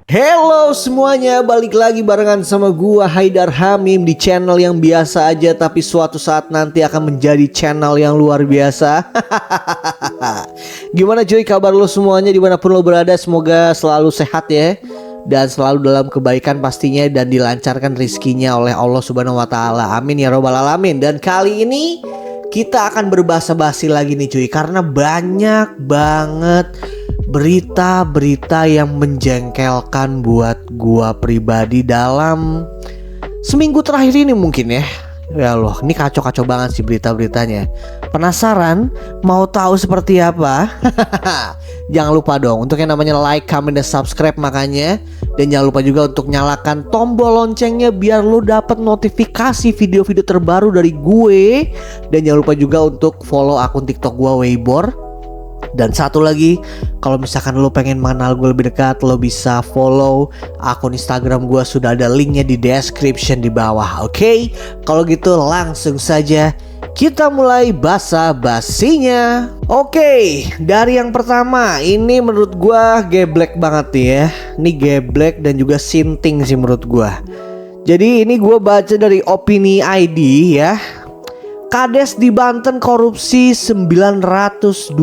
Hello semuanya, balik lagi barengan sama gua Haidar Hamim di channel yang biasa aja tapi suatu saat nanti akan menjadi channel yang luar biasa. Gimana cuy kabar lo semuanya dimanapun lo berada, semoga selalu sehat ya dan selalu dalam kebaikan pastinya dan dilancarkan rizkinya oleh Allah Subhanahu wa taala. Amin ya robbal alamin. Dan kali ini kita akan berbahasa-basi lagi nih cuy, karena banyak banget berita-berita yang menjengkelkan buat gua pribadi dalam seminggu terakhir ini mungkin ya. Ya Allah, ini kacau-kacau banget sih berita-beritanya. Penasaran? Mau tahu seperti apa? Jangan lupa dong untuk yang namanya like, comment, dan subscribe makanya. Dan jangan lupa juga untuk nyalakan tombol loncengnya biar lu dapat notifikasi video-video terbaru dari gue. Dan jangan lupa juga untuk follow akun TikTok gue Weibo. Dan satu lagi, kalau misalkan lo pengen mengenal gue lebih dekat, lo bisa follow akun Instagram gue, sudah ada linknya di description di bawah. Oke, kalau gitu langsung saja kita mulai basa-basinya. Oke, dari yang pertama, ini menurut gue geblek banget nih ya. Ini geblek dan juga sinting sih menurut gue. Jadi ini gue baca dari Opini ID ya. Kades di Banten korupsi 925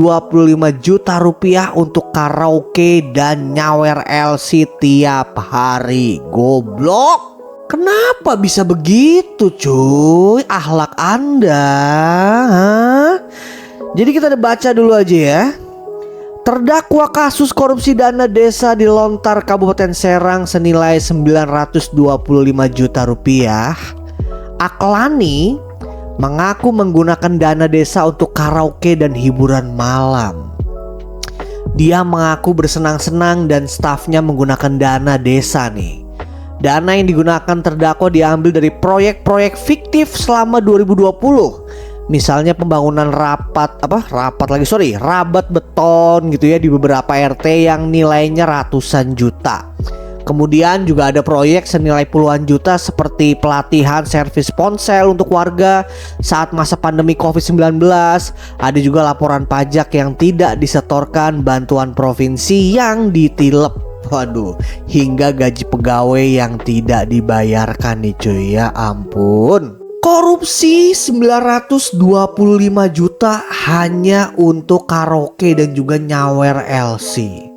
juta rupiah untuk karaoke dan nyawer LC tiap hari. Goblok. Kenapa bisa begitu cuy? Akhlak Anda. Jadi kita baca dulu aja ya. Terdakwa kasus korupsi dana desa di Lontar Kabupaten Serang senilai 925 juta rupiah. Aklani mengaku menggunakan dana desa untuk karaoke dan hiburan malam. Dia mengaku bersenang-senang dan stafnya menggunakan dana desa nih. Dana yang digunakan terdakwa diambil dari proyek-proyek fiktif selama 2020. Misalnya pembangunan rabat beton gitu ya di beberapa RT yang nilainya ratusan juta. Kemudian juga ada proyek senilai puluhan juta seperti pelatihan servis ponsel untuk warga saat masa pandemi COVID-19. Ada juga laporan pajak yang tidak disetorkan, bantuan provinsi yang ditilep. Waduh, hingga gaji pegawai yang tidak dibayarkan nih cuy, ya ampun. Korupsi 925 juta hanya untuk karaoke dan juga nyawer LC.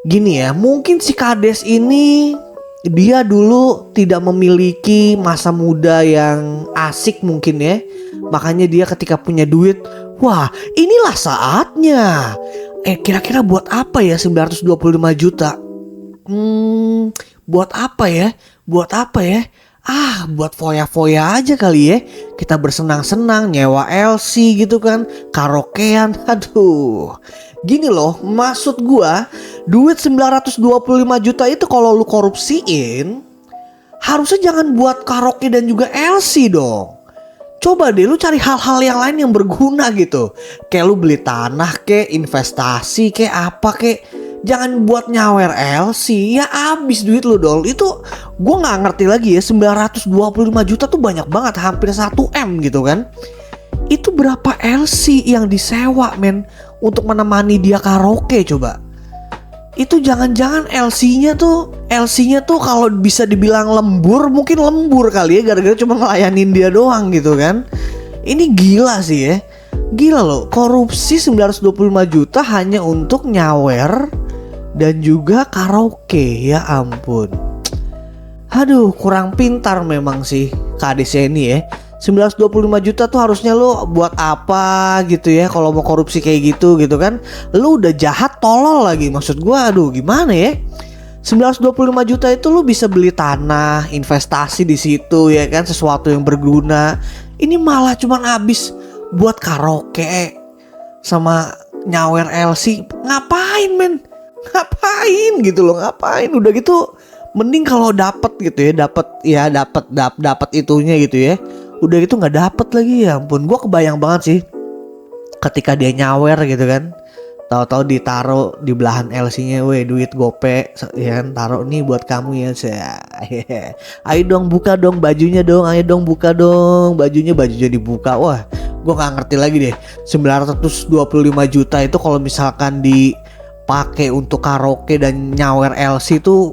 Gini ya, mungkin si Kades ini dia dulu tidak memiliki masa muda yang asik mungkin ya. Makanya dia ketika punya duit, wah inilah saatnya. Kira-kira buat apa ya 925 juta? Buat apa ya? Buat apa ya? Buat foya-foya aja kali ya. Kita bersenang-senang nyewa LC gitu kan, karaokean. Aduh. Gini loh, maksud gua duit 925 juta itu kalau lu korupsiin, harusnya jangan buat karaoke dan juga LC dong. Coba deh lu cari hal-hal yang lain yang berguna gitu. Kayak lu beli tanah kek, investasi kek, apa kek. Jangan buat nyawer LC, ya abis duit lu dong. Itu gua gak ngerti lagi ya, 925 juta tuh banyak banget, hampir 1M gitu kan. Itu berapa LC yang disewa men untuk menemani dia karaoke coba. Itu jangan-jangan LC-nya tuh kalau bisa dibilang lembur, mungkin lembur kali ya, gara-gara cuma ngelayanin dia doang gitu kan. Ini gila sih ya. Gila loh, korupsi 925 juta hanya untuk nyawer dan juga karaoke, ya ampun. Aduh, kurang pintar memang sih kadesnya ini ya. 925 juta tuh harusnya lu buat apa gitu ya kalau mau korupsi kayak gitu kan. Lu udah jahat tolol lagi, maksud gua aduh gimana ya. 925 juta itu lu bisa beli tanah, investasi di situ ya kan, sesuatu yang berguna. Ini malah cuman habis buat karaoke sama nyawer LC. Ngapain men? Ngapain gitu loh, ngapain? Udah gitu mending kalau dapat gitu ya, dapat itunya gitu ya. Udah gitu nggak dapet lagi, ya ampun. Gue kebayang banget sih ketika dia nyawer gitu kan, tahu-tahu ditaruh di belahan LC-nya, weh duit gope ya kan, taruh nih buat kamu ya. Ayo dong buka dong bajunya dong, ayo dong buka dong bajunya dibuka. Wah, gue nggak ngerti lagi deh. 925 juta itu kalau misalkan di pakai untuk karaoke dan nyawer LC tuh,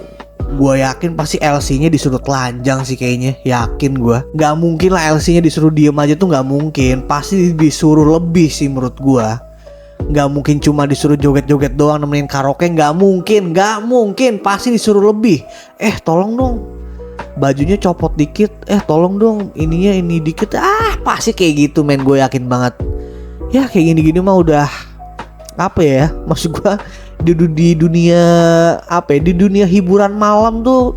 gue yakin pasti LC-nya disuruh telanjang sih kayaknya. Yakin gue. Gak mungkin lah LC-nya disuruh diem aja tuh, gak mungkin. Pasti disuruh lebih sih menurut gue. Gak mungkin cuma disuruh joget-joget doang nemenin karaoke. Gak mungkin. Pasti disuruh lebih. Tolong dong, bajunya copot dikit. Tolong dong, ininya ini dikit. Pasti kayak gitu men, gue yakin banget. Ya kayak gini-gini mah udah apa ya, maksud gue di dunia apa ya, di dunia hiburan malam tuh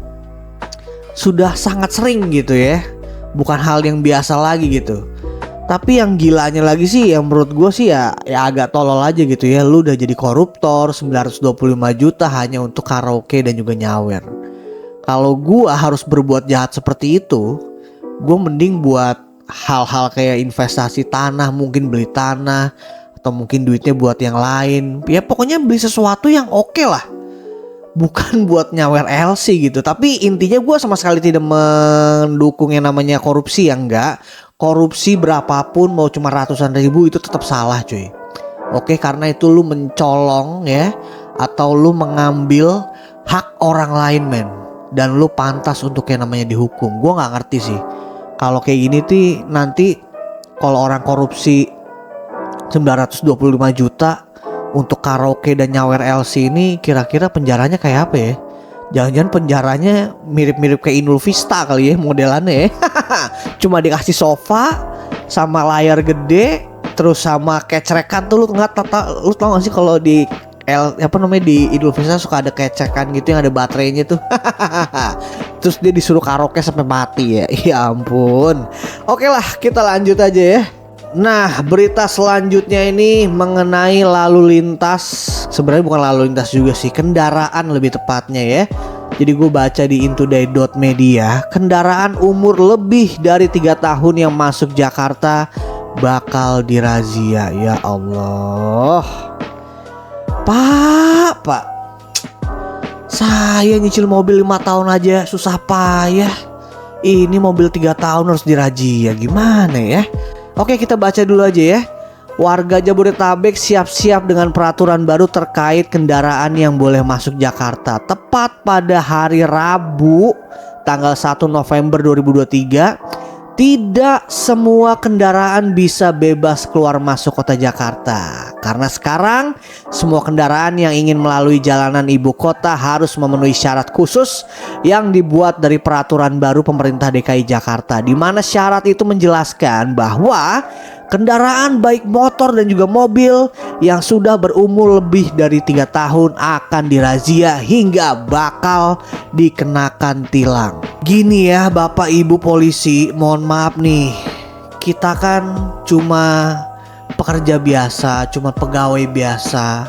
sudah sangat sering gitu ya, bukan hal yang biasa lagi gitu. Tapi yang gilanya lagi sih, yang menurut gue sih ya agak tolol aja gitu ya. Lu udah jadi koruptor 925 juta hanya untuk karaoke dan juga nyawer. Kalau gue harus berbuat jahat seperti itu, gue mending buat hal-hal kayak investasi tanah, mungkin beli tanah, atau mungkin duitnya buat yang lain. Ya pokoknya beli sesuatu yang oke lah, bukan buat nyawer LC gitu. Tapi intinya gue sama sekali tidak mendukung yang namanya korupsi ya, enggak. Korupsi berapapun, mau cuma ratusan ribu, itu tetap salah cuy. Oke, karena itu lu mencolong ya, atau lu mengambil hak orang lain men, dan lu pantas untuk yang namanya dihukum. Gue gak ngerti sih kalau kayak gini tuh nanti kalau orang korupsi 925 juta untuk karaoke dan nyawer LC ini, kira-kira penjaranya kayak apa ya? Jangan-jangan penjaranya mirip-mirip kayak Inul Vista kali ya modelannya ya. Cuma dikasih sofa sama layar gede, terus sama kecerekan tuh. Lu tau gak sih kalau di di Inul Vista suka ada kecekan gitu yang ada baterainya tuh. Terus dia disuruh karaoke sampai mati ya. Ya ampun. Oke lah, kita lanjut aja ya. Nah, berita selanjutnya ini mengenai lalu lintas. Sebenarnya bukan lalu lintas juga sih, kendaraan lebih tepatnya ya. Jadi gue baca di intoday.media, kendaraan umur lebih dari 3 tahun yang masuk Jakarta bakal dirazia. Ya Allah, Pak, saya nyicil mobil 5 tahun aja susah payah. Ini mobil 3 tahun harus dirazia, gimana ya? Oke, kita baca dulu aja ya. Warga Jabodetabek siap-siap dengan peraturan baru terkait kendaraan yang boleh masuk Jakarta. Tepat pada hari Rabu tanggal 1 November 2023, tidak semua kendaraan bisa bebas keluar masuk kota Jakarta. Karena sekarang semua kendaraan yang ingin melalui jalanan ibu kota harus memenuhi syarat khusus yang dibuat dari peraturan baru pemerintah DKI Jakarta, di mana syarat itu menjelaskan bahwa kendaraan baik motor dan juga mobil yang sudah berumur lebih dari 3 tahun akan dirazia hingga bakal dikenakan tilang. Gini ya Bapak Ibu polisi, mohon maaf nih, kita kan cuma pekerja biasa, cuma pegawai biasa.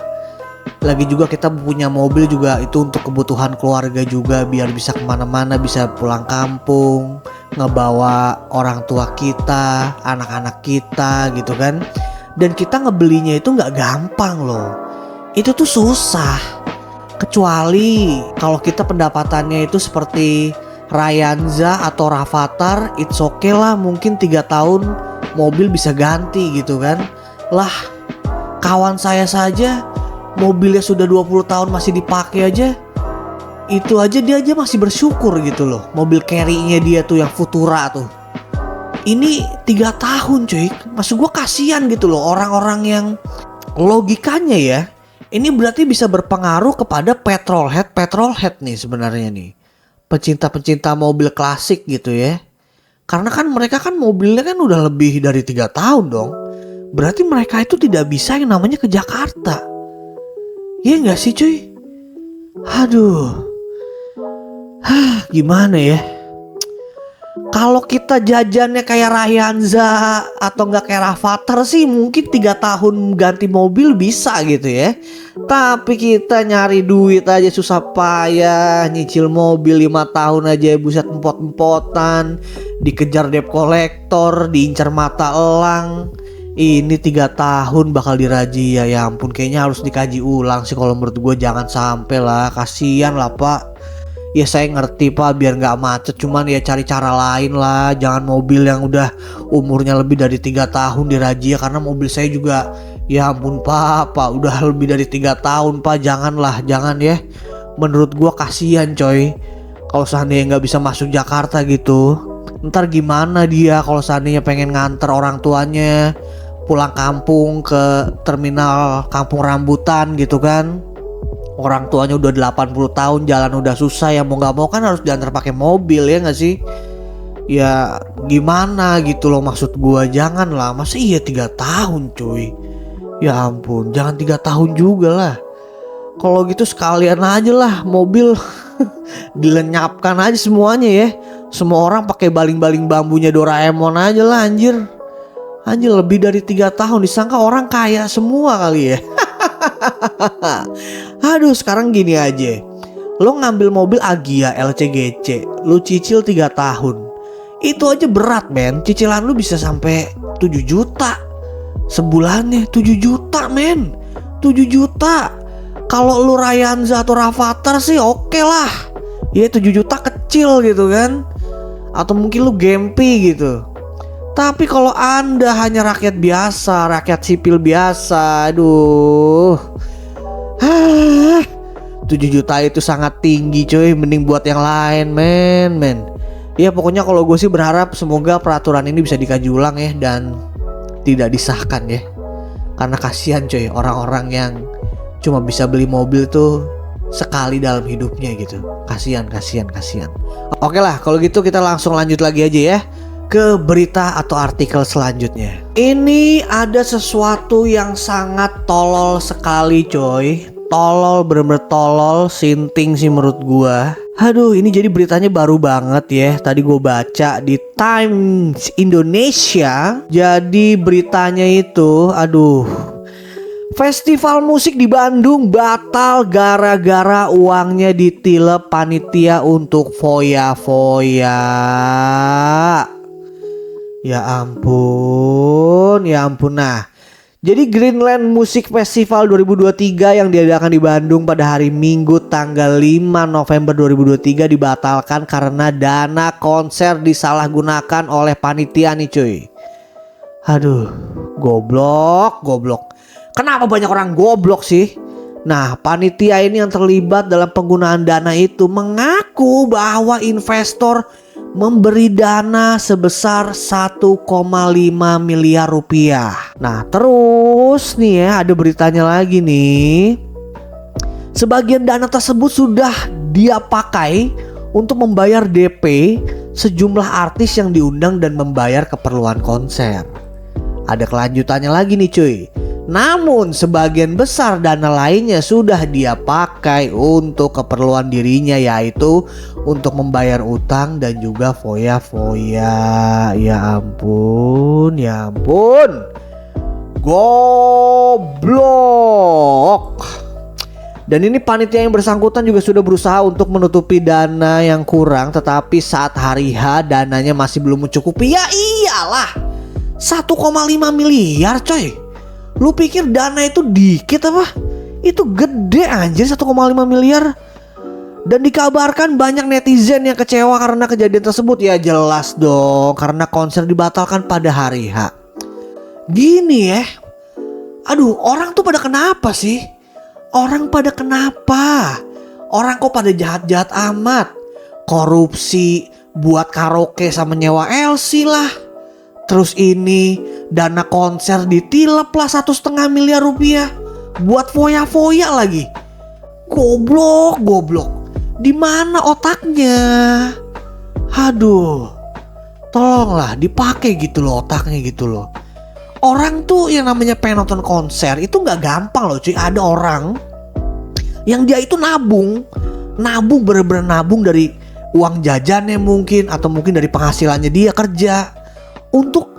Lagi juga kita punya mobil juga itu untuk kebutuhan keluarga juga, biar bisa kemana-mana, bisa pulang kampung, ngebawa orang tua kita, anak-anak kita gitu kan. Dan kita ngebelinya itu gak gampang loh, itu tuh susah. Kecuali kalau kita pendapatannya itu seperti Rayanza atau Rafathar, it's okay lah, mungkin 3 tahun mobil bisa ganti gitu kan. Lah, kawan saya saja mobilnya sudah 20 tahun masih dipakai aja. Itu aja dia aja masih bersyukur gitu loh. Mobil carry-nya dia tuh yang Futura tuh, ini 3 tahun cuy. Maksud gue kasihan gitu loh orang-orang yang logikanya ya, ini berarti bisa berpengaruh kepada petrolhead nih sebenarnya nih, pecinta-pecinta mobil klasik gitu ya. Karena kan mereka kan mobilnya kan udah lebih dari 3 tahun dong. Berarti mereka itu tidak bisa yang namanya ke Jakarta. Iya gak sih cuy? Aduh, gimana ya? Kalau kita jajannya kayak Rayanza atau gak kayak Rafathar sih mungkin 3 tahun ganti mobil bisa gitu ya. Tapi kita nyari duit aja susah payah, nyicil mobil 5 tahun aja buset empot-empotan, dikejar debt collector, diincar mata elang. Ini 3 tahun bakal dirazia, ya ampun, kayaknya harus dikaji ulang sih kalau menurut gue. Jangan sampai lah, kasihan lah Pak. Ya saya ngerti Pak, biar gak macet, cuman ya cari cara lain lah. Jangan mobil yang udah umurnya lebih dari 3 tahun dirazia, karena mobil saya juga Ya ampun Pak, udah lebih dari 3 tahun Pak, janganlah, jangan ya. Menurut gua kasihan coy, kalau seandainya nggak bisa masuk Jakarta gitu. Ntar gimana dia kalau seandainya pengen nganter orang tuanya pulang kampung ke terminal Kampung Rambutan gitu kan. Orang tuanya udah 80 tahun, jalan udah susah, ya mau nggak mau kan harus diantar pakai mobil, ya nggak sih? Ya gimana gitu loh, maksud gua, jangan lah, masa iya 3 tahun cuy. Ya ampun, jangan 3 tahun juga lah. Kalau gitu sekalian aja lah mobil dilenyapkan aja semuanya ya. Semua orang pakai baling-baling bambunya Doraemon aja lah anjir. Anjir, lebih dari 3 tahun, disangka orang kaya semua kali ya. Aduh, sekarang gini aja. Lo ngambil mobil Agya LCGC, lo cicil 3 tahun. Itu aja berat men, cicilan lu bisa sampai 7 juta. Sebulannya 7 juta men, 7 juta. Kalau lu Ryanza atau Rafathar sih oke lah. Ya 7 juta kecil gitu kan. Atau mungkin lu Gempi gitu. Tapi kalau Anda hanya rakyat biasa, rakyat sipil biasa, aduh. 7 juta itu sangat tinggi coy, mending buat yang lain men. Ya pokoknya kalau gue sih berharap semoga peraturan ini bisa dikaji ulang ya dan tidak disahkan ya. Karena kasihan coy orang-orang yang cuma bisa beli mobil tuh sekali dalam hidupnya gitu. Kasihan. Oke lah, kalau gitu kita langsung lanjut lagi aja ya ke berita atau artikel selanjutnya. Ini ada sesuatu yang sangat tolol sekali coy. Tolol, bener-bener tolol, sinting sih menurut gua. Aduh, ini jadi beritanya baru banget ya. Tadi gue baca di Times Indonesia. Jadi beritanya itu, aduh, festival musik di Bandung batal gara-gara uangnya ditilep panitia untuk foya-foya. Ya ampun. Nah, jadi Greenland Music Festival 2023 yang diadakan di Bandung pada hari Minggu tanggal 5 November 2023 dibatalkan karena dana konser disalahgunakan oleh panitia nih cuy. Aduh, goblok. Kenapa banyak orang goblok sih? Nah, panitia ini yang terlibat dalam penggunaan dana itu mengaku bahwa investor memberi dana sebesar 1,5 miliar rupiah. Nah terus nih ya, ada beritanya lagi nih. Sebagian dana tersebut sudah dia pakai untuk membayar DP sejumlah artis yang diundang dan membayar keperluan konser. Ada kelanjutannya lagi nih cuy. Namun sebagian besar dana lainnya sudah dia pakai untuk keperluan dirinya, yaitu untuk membayar utang dan juga foya-foya. Ya ampun. Goblok. Dan ini panitia yang bersangkutan juga sudah berusaha untuk menutupi dana yang kurang, tetapi saat hari H dananya masih belum mencukupi. Ya iyalah, 1,5 miliar coy. Lu pikir dana itu dikit apa? Itu gede anjir, 1,5 miliar. Dan dikabarkan banyak netizen yang kecewa karena kejadian tersebut. Ya jelas dong, karena konser dibatalkan pada hari H. Gini ya. Aduh, orang tuh pada kenapa sih? Orang kok pada jahat-jahat amat. Korupsi, buat karaoke sama nyewa LC lah. Terus ini dana konser ditilep lah 1,5 miliar rupiah buat foya-foya lagi. Goblok. Di mana otaknya? Aduh, tolonglah dipakai gitu loh otaknya gitu loh. Orang tuh yang namanya pengen nonton konser itu nggak gampang loh cuy. Ada orang yang dia itu nabung bener-bener nabung dari uang jajannya mungkin, atau mungkin dari penghasilannya dia kerja untuk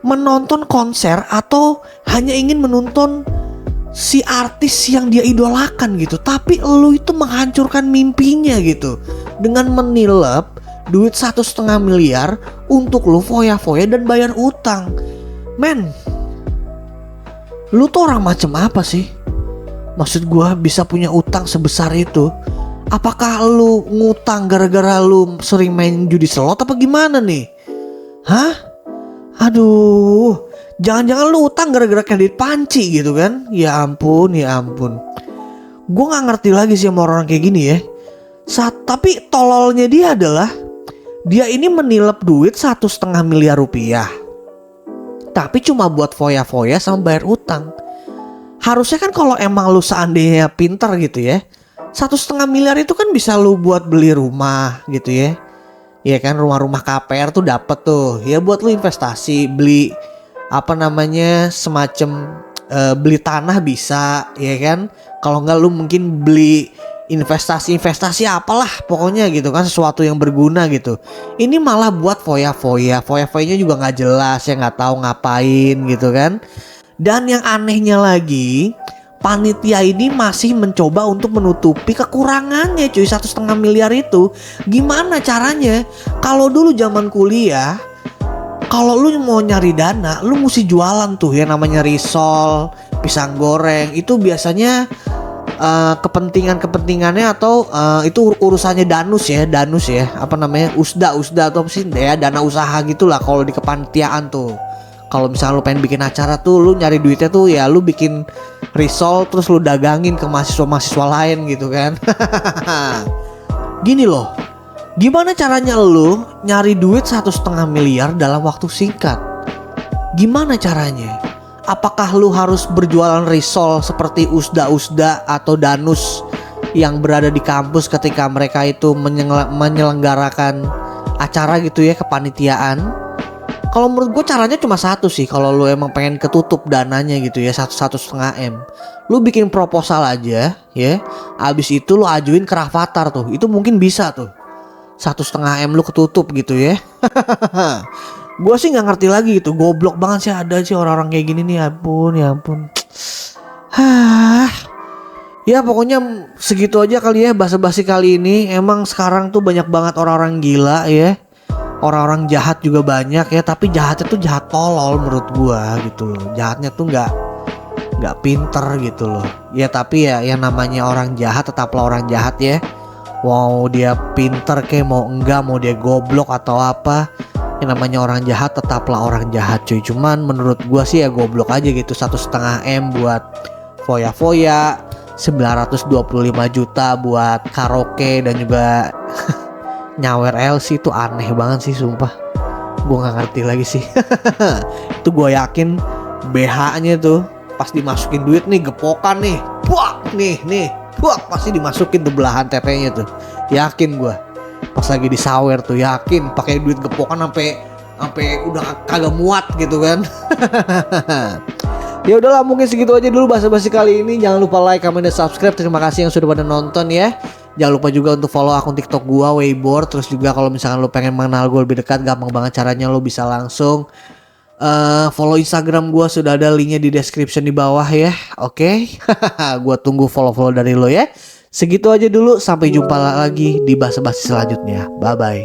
menonton konser atau hanya ingin menonton si artis yang dia idolakan gitu. Tapi lu itu menghancurkan mimpinya gitu dengan menilep duit 1,5 miliar untuk lu foya-foya dan bayar utang. Men, lu tuh orang macam apa sih? Maksud gua bisa punya utang sebesar itu. Apakah lu ngutang gara-gara lu sering main judi slot apa gimana nih? Hah? Aduh, Jangan-jangan lu utang gara-gara kredit panci gitu kan? Ya ampun, ya ampun. Gue nggak ngerti lagi sih sama orang kayak gini ya. Tapi tololnya dia adalah dia ini menilep duit 1,5 miliar rupiah. Tapi cuma buat foya-foya sama bayar utang. Harusnya kan kalau emang lu seandainya pinter gitu ya, 1,5 miliar itu kan bisa lu buat beli rumah gitu ya. Ya kan, rumah-rumah KPR tuh dapet tuh. Ya buat lu investasi, beli semacam beli tanah bisa, ya kan. Kalau enggak lu mungkin beli investasi apalah pokoknya gitu kan, sesuatu yang berguna gitu. Ini malah buat foya-foyanya juga nggak jelas ya, nggak tahu ngapain gitu kan. Dan yang anehnya lagi, panitia ini masih mencoba untuk menutupi kekurangannya cuy, 1,5 miliar itu. Gimana caranya? Kalau dulu zaman kuliah, kalau lu mau nyari dana, lu mesti jualan tuh ya, namanya risol, pisang goreng. Itu biasanya kepentingannya atau itu urusannya danus ya, usda atau apa sih ya, dana usaha gitulah kalau di kepanitiaan tuh. Kalau misalnya lu pengen bikin acara tuh, lu nyari duitnya tuh ya lu bikin risol terus lu dagangin ke mahasiswa lain gitu kan. Gini loh, gimana caranya lu nyari duit 1,5 miliar dalam waktu singkat? Gimana caranya? Apakah lu harus berjualan risol seperti usda atau danus yang berada di kampus ketika mereka itu menyelenggarakan acara gitu ya, kepanitiaan? Kalau menurut gue caranya cuma satu sih, kalau lu emang pengen ketutup dananya gitu ya, 1,5 M. Lu bikin proposal aja ya, abis itu lu ajuin ke Rafathar tuh, itu mungkin bisa tuh 1,5 M lu ketutup gitu ya. Gue sih nggak ngerti lagi gitu, goblok banget sih ada sih orang-orang kayak gini nih, ya ampun. Ya pokoknya segitu aja kali ya basa-basi kali ini. Emang sekarang tuh banyak banget orang-orang gila ya. Orang-orang jahat juga banyak ya, tapi jahatnya tuh jahat tolol menurut gua gitu loh. Jahatnya tuh nggak pinter gitu loh. Ya tapi ya yang namanya orang jahat tetaplah orang jahat ya. Mau dia pinter kayak mau enggak, mau dia goblok atau apa, yang namanya orang jahat tetaplah orang jahat cuy. Cuman menurut gua sih ya goblok aja gitu, 1,5 M buat foya-foya, 925 juta buat karaoke dan juga nyawer LC. Itu aneh banget sih sumpah. Gue gak ngerti lagi sih. Itu gue yakin BH-nya tuh pas dimasukin duit nih, gepokan nih, buak nih, buak, pasti dimasukin tuh belahan tetenya tuh. Yakin gue. Pas lagi disawer tuh yakin pakai duit gepokan sampai udah kagak muat gitu kan. Ya udahlah, mungkin segitu aja dulu basa-basi kali ini. Jangan lupa like, comment, dan subscribe. Terima kasih yang sudah pada nonton ya. Jangan lupa juga untuk follow akun TikTok gua, Weibo. Terus juga kalau misalkan lu pengen mengenal gue lebih dekat, gampang banget caranya. Lu bisa langsung follow Instagram gua, sudah ada linknya di description di bawah ya. Oke. Gua tunggu follow dari lo ya. Segitu aja dulu, sampai jumpa lagi di basa-basi selanjutnya. Bye bye.